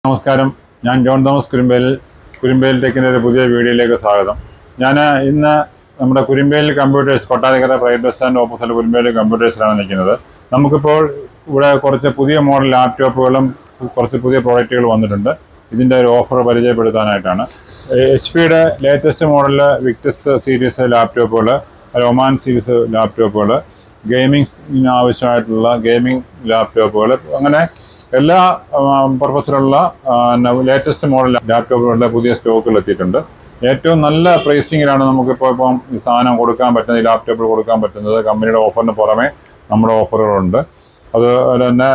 നമസ്കാരം, ഞാൻ John Thomas കുരുമ്പേൽ ടെക്കിൻ്റെ ഒരു പുതിയ വീഡിയോയിലേക്ക് സ്വാഗതം. ഞാൻ ഇന്ന് നമ്മുടെ Kurumbel computers, Kottarakkara private bus stand opposite Kurumbel കമ്പ്യൂട്ടേഴ്സിലാണ് നിൽക്കുന്നത്. നമുക്കിപ്പോൾ ഇവിടെ കുറച്ച് പുതിയ മോഡൽ ലാപ്ടോപ്പുകളും കുറച്ച് പുതിയ പ്രോഡക്റ്റുകൾ വന്നിട്ടുണ്ട്. ഇതിൻ്റെ ഒരു ഓഫർ പരിചയപ്പെടുത്താനായിട്ടാണ്. HP-യുടെ ലേറ്റസ്റ്റ് മോഡൽ വിക്ടസ് സീരീസ് ലാപ്ടോപ്പുകൾ, ഒമാൻ സീരീസ് ലാപ്ടോപ്പുകൾ, ഗെയിമിങ്ങിന് ആവശ്യമായിട്ടുള്ള ഗെയിമിംഗ് ലാപ്ടോപ്പുകൾ, അങ്ങനെ എല്ലാ പർപ്പസിലുള്ള ലേറ്റസ്റ്റ് മോഡൽ ലാപ്ടോപ്പുകളുടെ പുതിയ സ്റ്റോക്കുകൾ എത്തിയിട്ടുണ്ട്. ഏറ്റവും നല്ല പ്രൈസിങ്ങിലാണ് നമുക്കിപ്പം ഈ സാധനം കൊടുക്കാൻ പറ്റുന്നത്, ഈ ലാപ്ടോപ്പുകൾ കൊടുക്കാൻ പറ്റുന്നത്. കമ്പനിയുടെ ഓഫറിന് പുറമെ നമ്മുടെ ഓഫറുകളുണ്ട്. അതുപോലെ തന്നെ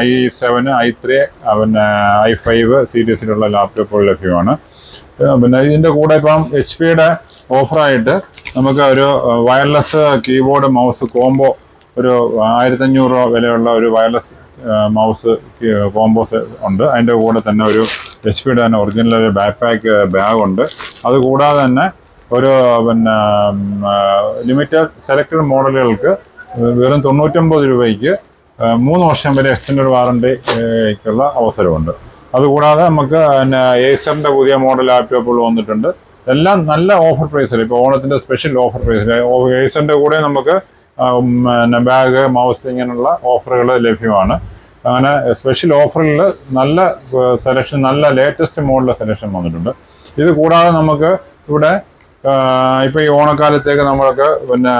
i7, i3, പിന്നെ i5 സീരീസിലുള്ള ലാപ്ടോപ്പുകൾ ലഭ്യമാണ്. പിന്നെ ഇതിൻ്റെ കൂടെ ഇപ്പം HP-യുടെ ഓഫറായിട്ട് നമുക്ക് ഒരു വയർലെസ് കീബോർഡ് മൗസ് കോംബോ, ഒരു 1500 രൂപ വിലയുള്ള ഒരു വയർലെസ് മൗസ് കോമ്പോസ് ഉണ്ട്. അതിൻ്റെ കൂടെ തന്നെ ഒരു HP-യുടെ തന്നെ ഒറിജിനൽ ഒരു ബാക്ക് ബാഗുണ്ട്. അതുകൂടാതെ തന്നെ ഒരു പിന്നെ ലിമിറ്റഡ് സെലക്റ്റഡ് മോഡലുകൾക്ക് വെറും 99 രൂപയ്ക്ക് 3 വർഷം വരെ എക്സ്റ്റൻഡഡ് വാറണ്ടിക്കുള്ള അവസരമുണ്ട്. അതുകൂടാതെ നമുക്ക് പിന്നെ ഏസറിൻ്റെ പുതിയ മോഡൽ ലാപ്ടോപ്പുകൾ വന്നിട്ടുണ്ട്. എല്ലാം നല്ല ഓഫർ പ്രൈസിൽ, ഇപ്പോൾ ഓണത്തിൻ്റെ സ്പെഷ്യൽ ഓഫർ പ്രൈസിൽ ഏസറിൻ്റെ കൂടെ നമുക്ക് പിന്നെ ബാഗ്, മൗസ്, ഇങ്ങനെയുള്ള ഓഫറുകൾ ലഭ്യമാണ്. അങ്ങനെ സ്പെഷ്യൽ ഓഫറിൽ നല്ല സെലക്ഷൻ, നല്ല ലേറ്റസ്റ്റ് മോഡൽ സെലക്ഷൻ വന്നിട്ടുണ്ട്. ഇത് കൂടാതെ നമുക്ക് ഇവിടെ ഇപ്പോൾ ഈ ഓണക്കാലത്തേക്ക് നമ്മൾക്ക് പിന്നെ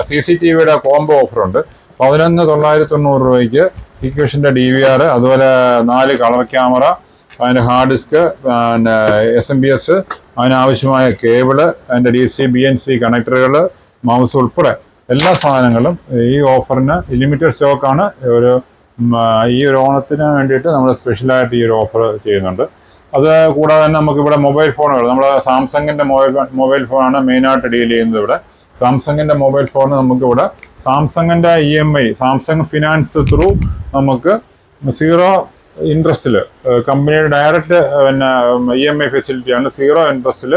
CCTVയുടെ കോംബോ ഓഫറുണ്ട്. 11,990 രൂപയ്ക്ക് ഇക്വേഷൻ്റെ DVR, അതുപോലെ 4 കളർ ക്യാമറ, അതിൻ്റെ ഹാർഡ് ഡിസ്ക്, പിന്നെ SMBS, അതിനാവശ്യമായ കേബിള്, അതിൻ്റെ DC BNC കണക്ടറുകൾ, മൗസ് ഉൾപ്പെടെ എല്ലാ സാധനങ്ങളും ഈ ഓഫറിന് ലിമിറ്റഡ് സ്റ്റോക്കാണ്. ഈ ഒരു ഓണത്തിന് വേണ്ടിയിട്ട് നമ്മൾ സ്പെഷ്യലായിട്ട് ഈ ഒരു ഓഫർ ചെയ്യുന്നുണ്ട്. അത് കൂടാതെ തന്നെ നമുക്കിവിടെ മൊബൈൽ ഫോണുകൾ, നമ്മൾ സാംസങ്ങിൻ്റെ മൊബൈൽ ഫോണാണ് മെയിനായിട്ട് ഡീൽ ചെയ്യുന്നത്. ഇവിടെ സാംസങ്ങിൻ്റെ മൊബൈൽ ഫോൺ നമുക്കിവിടെ സാംസങ്ങിൻ്റെ EMI, സാംസങ് ഫിനാൻസ് ത്രൂ നമുക്ക് 0 ഇൻട്രസ്റ്റിൽ, കമ്പനിയുടെ ഡയറക്റ്റ് പിന്നെ EMI ഫെസിലിറ്റിയാണ്. 0 ഇൻട്രസ്റ്റിൽ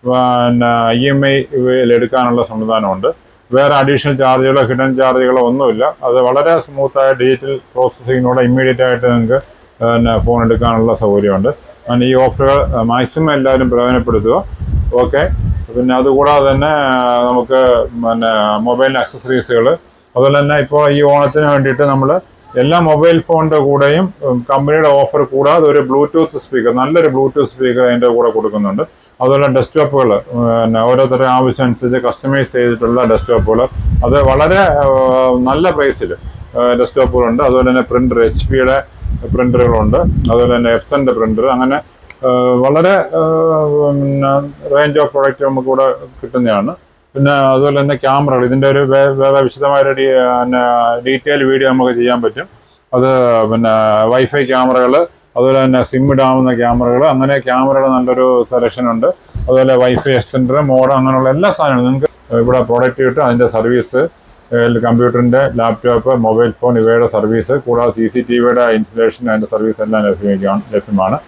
പിന്നെ EMI എടുക്കാനുള്ള സംവിധാനമുണ്ട്. വേറെ അഡീഷണൽ ചാർജുകളോ ഹിഡൻ ചാർജുകളോ ഒന്നുമില്ല. അത് വളരെ സ്മൂത്തായ ഡിജിറ്റൽ പ്രോസസ്സിങ്ങിലൂടെ ഇമ്മീഡിയറ്റ് ആയിട്ട് നിങ്ങൾക്ക് പിന്നെ ഫോൺ എടുക്കാനുള്ള സൗകര്യമുണ്ട്. ഈ ഓഫറുകൾ മാക്സിമം എല്ലാവരും പ്രയോജനപ്പെടുത്തുക. ഓക്കെ. പിന്നെ അതുകൂടാതെ തന്നെ നമുക്ക് പിന്നെ മൊബൈൽ അക്സസറീസുകൾ, അതുപോലെ തന്നെ ഇപ്പോൾ ഈ ഓണത്തിന് വേണ്ടിയിട്ട് നമ്മൾ എല്ലാ മൊബൈൽ ഫോണിൻ്റെ കൂടെയും കമ്പനിയുടെ ഓഫർ കൂടാതെ ഒരു ബ്ലൂടൂത്ത് സ്പീക്കർ, നല്ലൊരു ബ്ലൂടൂത്ത് സ്പീക്കർ അതിൻ്റെ കൂടെ കൊടുക്കുന്നുണ്ട്. അതുപോലെ ഡെസ്ക്ടോപ്പുകൾ, പിന്നെ ഓരോരുത്തരുടെ ആവശ്യം അനുസരിച്ച് കസ്റ്റമൈസ് ചെയ്തിട്ടുള്ള ഡെസ്ക്ടോപ്പുകൾ, അത് വളരെ നല്ല പ്രൈസിൽ ഡെസ്ക്ടോപ്പുകളുണ്ട്. അതുപോലെ തന്നെ പ്രിൻ്റർ, HP-യുടെ പ്രിൻ്ററുകളുണ്ട്. അതുപോലെ തന്നെ Epsonൻ്റെ പ്രിൻ്റർ, അങ്ങനെ വളരെ റേഞ്ച് ഓഫ് പ്രോഡക്റ്റ് നമുക്കിവിടെ കിട്ടുന്നതാണ്. പിന്നെ അതുപോലെ തന്നെ ക്യാമറകൾ, ഇതിൻ്റെ ഒരു വേറെ വിശദമായ ഡീറ്റെയിൽ വീഡിയോ നമുക്ക് ചെയ്യാൻ പറ്റും. അത് പിന്നെ വൈഫൈ ക്യാമറകൾ, അതുപോലെ തന്നെ സിം ഇടാവുന്ന ക്യാമറകൾ, അങ്ങനെ ക്യാമറയുടെ നല്ലൊരു സെലക്ഷൻ ഉണ്ട്. അതുപോലെ വൈഫൈ എക്സ്റ്റൻഡർ, മോഡം, അങ്ങനെയുള്ള എല്ലാ സാധനങ്ങളും നിങ്ങൾക്ക് ഇവിടെ പ്രോഡക്റ്റ് കിട്ടും. അതിൻ്റെ സർവീസ്, കമ്പ്യൂട്ടറിൻ്റെ, ലാപ്ടോപ്പ്, മൊബൈൽ ഫോൺ ഇവയുടെ സർവീസ്, കൂടാതെ CCTVയുടെ ഇൻസ്റ്റലേഷൻ, അതിൻ്റെ സർവീസ് എല്ലാം ലഭ്യമാണ്.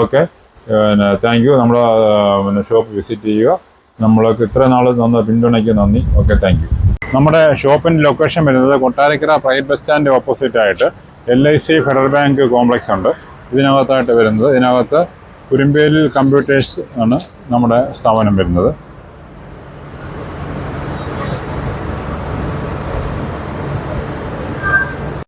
ഓക്കെ, പിന്നെ താങ്ക് യു. നമ്മൾ പിന്നെ ഷോപ്പ് വിസിറ്റ് ചെയ്യുക. നമ്മൾക്ക് ഇത്ര നാൾ തന്ന പിന്തുണയ്ക്ക് നന്ദി. Okay, thank you. നമ്മുടെ ഷോപ്പിൻ്റെ ലൊക്കേഷൻ വരുന്നത് കൊട്ടാരക്കര പ്രൈവറ്റ് ബസ് സ്റ്റാൻഡ് ഓപ്പോസിറ്റായിട്ട് LIC ഫെഡറൽ ബാങ്ക് കോംപ്ലക്സ് ഉണ്ട്. ഇതിനകത്തായിട്ട് വരുന്നത്, ഇതിനകത്ത് കുരുമ്പേലിൽ കമ്പ്യൂട്ടേഴ്സ് ആണ് നമ്മുടെ സ്ഥാപനം വരുന്നത്.